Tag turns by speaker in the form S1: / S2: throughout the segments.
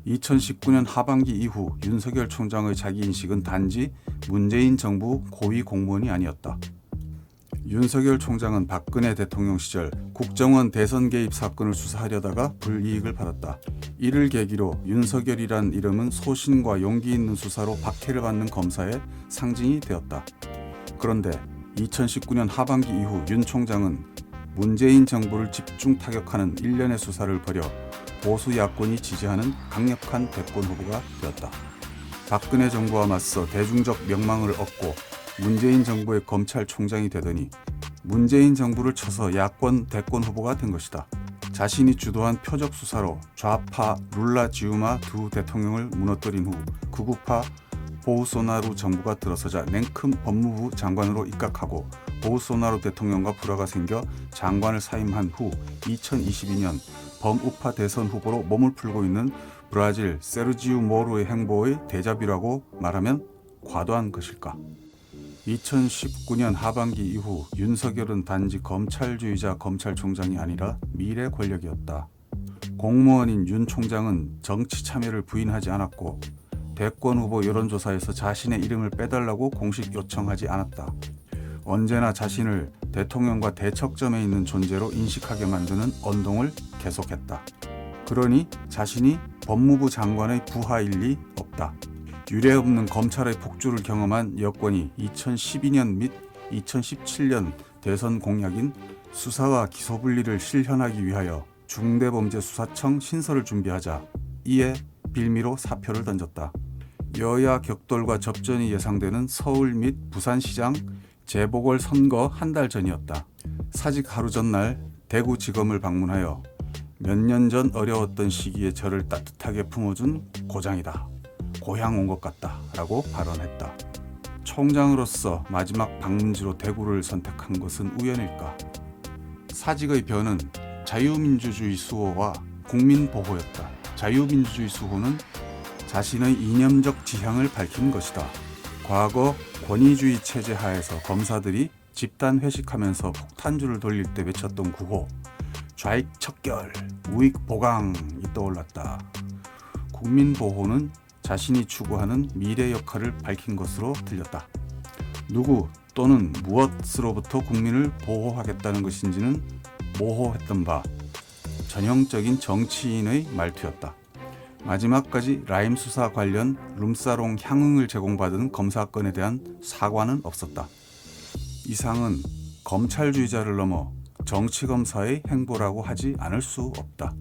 S1: 2019년 하반기 이후 윤석열 총장의 자기인식은 단지 문재인 정부 고위 공무원이 아니었다. 윤석열 총장은 박근혜 대통령 시절 국정원 대선 개입 사건을 수사하려다가 불이익을 받았다. 이를 계기로 윤석열이란 이름은 소신과 용기 있는 수사로 박해를 받는 검사의 상징이 되었다. 그런데 2019년 하반기 이후 윤 총장은 문재인 정부를 집중 타격하는 일련의 수사를 벌여 보수 야권이 지지하는 강력한 대권 후보가 되었다. 박근혜 정부와 맞서 대중적 명망을 얻고 문재인 정부의 검찰총장이 되더니 문재인 정부를 쳐서 야권 대권 후보가 된 것이다. 자신이 주도한 표적 수사로 좌파 룰라 지우마 두 대통령을 무너뜨린 후 극우파 보우소나루 정부가 들어서자 냉큼 법무부 장관으로 입각하고 보우소나루 대통령과 불화가 생겨 장관을 사임한 후 2022년 범우파 대선 후보로 몸을 풀고 있는 브라질 세르지우 모로의 행보의 데자뷰라고 말하면 과도한 것일까? 2019년 하반기 이후 윤석열은 단지 검찰주의자 검찰총장이 아니라 미래 권력이었다. 공무원인 윤 총장은 정치 참여를 부인하지 않았고 대권 후보 여론조사에서 자신의 이름을 빼달라고 공식 요청하지 않았다. 언제나 자신을 대통령과 대척점에 있는 존재로 인식하게 만드는 언동을 계속했다. 그러니 자신이 법무부 장관의 부하일 리 없다. 유례없는 검찰의 폭주를 경험한 여권이 2012년 및 2017년 대선 공약인 수사와 기소 분리를 실현하기 위하여 중대범죄수사청 신설을 준비하자 이에 빌미로 사표를 던졌다. 여야 격돌과 접전이 예상되는 서울 및 부산시장 재보궐선거 한 달 전이었다. 사직 하루 전날 대구지검을 방문하여 몇 년 전 어려웠던 시기에 저를 따뜻하게 품어준 고장이다. 고향 온 것 같다 라고 발언했다. 총장으로서 마지막 방문지로 대구를 선택한 것은 우연일까? 사직의 변은 자유민주주의 수호와 국민보호였다. 자유민주주의 수호는 자신의 이념적 지향을 밝힌 것이다. 과거 권위주의 체제 하에서 검사들이 집단 회식하면서 폭탄주를 돌릴 때 외쳤던 구호 좌익 척결, 우익 보강이 떠올랐다. 국민보호는 자신이 추구하는 미래 역할을 밝힌 것으로 들렸다. 누구 또는 무엇으로부터 국민을 보호하겠다는 것인지는 모호했던 바 전형적인 정치인의 말투였다. 마지막까지 라임 수사 관련 룸사롱 향응을 제공받은 검사건에 대한 사과는 없었다. 이상은 검찰주의자를 넘어 정치검사의 행보라고 하지 않을 수 없다.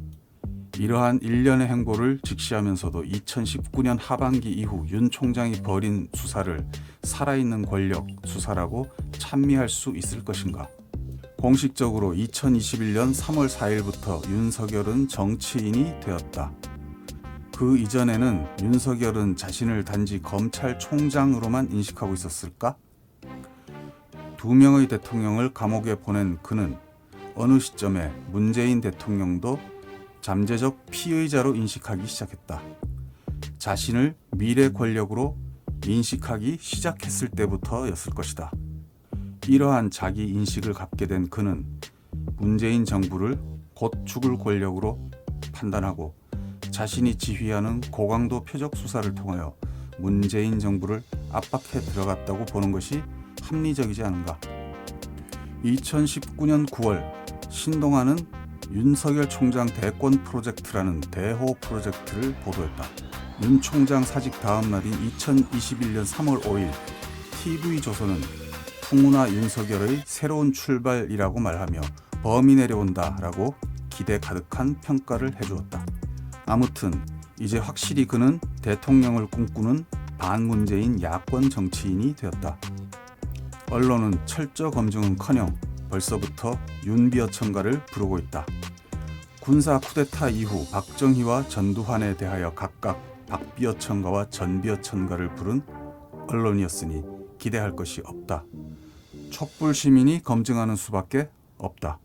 S1: 이러한 일련의 행보를 직시하면서도 2019년 하반기 이후 윤 총장이 벌인 수사를 살아있는 권력 수사라고 찬미할 수 있을 것인가? 공식적으로 2021년 3월 4일부터 윤석열은 정치인이 되었다. 그 이전에는 윤석열은 자신을 단지 검찰총장으로만 인식하고 있었을까? 2명의 대통령을 감옥에 보낸 그는 어느 시점에 문재인 대통령도 잠재적 피의자로 인식하기 시작했다. 자신을 미래 권력으로 인식하기 시작했을 때부터였을 것이다. 이러한 자기 인식을 갖게 된 그는 문재인 정부를 곧 죽을 권력으로 판단하고 자신이 지휘하는 고강도 표적 수사를 통하여 문재인 정부를 압박해 들어갔다고 보는 것이 합리적이지 않은가. 2019년 9월 신동아는 윤석열 총장 대권 프로젝트라는 대호 프로젝트를 보도했다. 윤 총장 사직 다음 날인 2021년 3월 5일 TV조선은 풍우나 윤석열의 새로운 출발이라고 말하며 범이 내려온다 라고 기대 가득한 평가를 해주었다. 아무튼 이제 확실히 그는 대통령을 꿈꾸는 반문재인 야권 정치인이 되었다. 언론은 철저 검증은커녕 벌써부터 윤비어천가를 부르고 있다. 군사 쿠데타 이후 박정희와 전두환에 대하여 각각 박비어천가와 전비어천가를 부른 언론이었으니 기대할 것이 없다. 촛불 시민이 검증하는 수밖에 없다.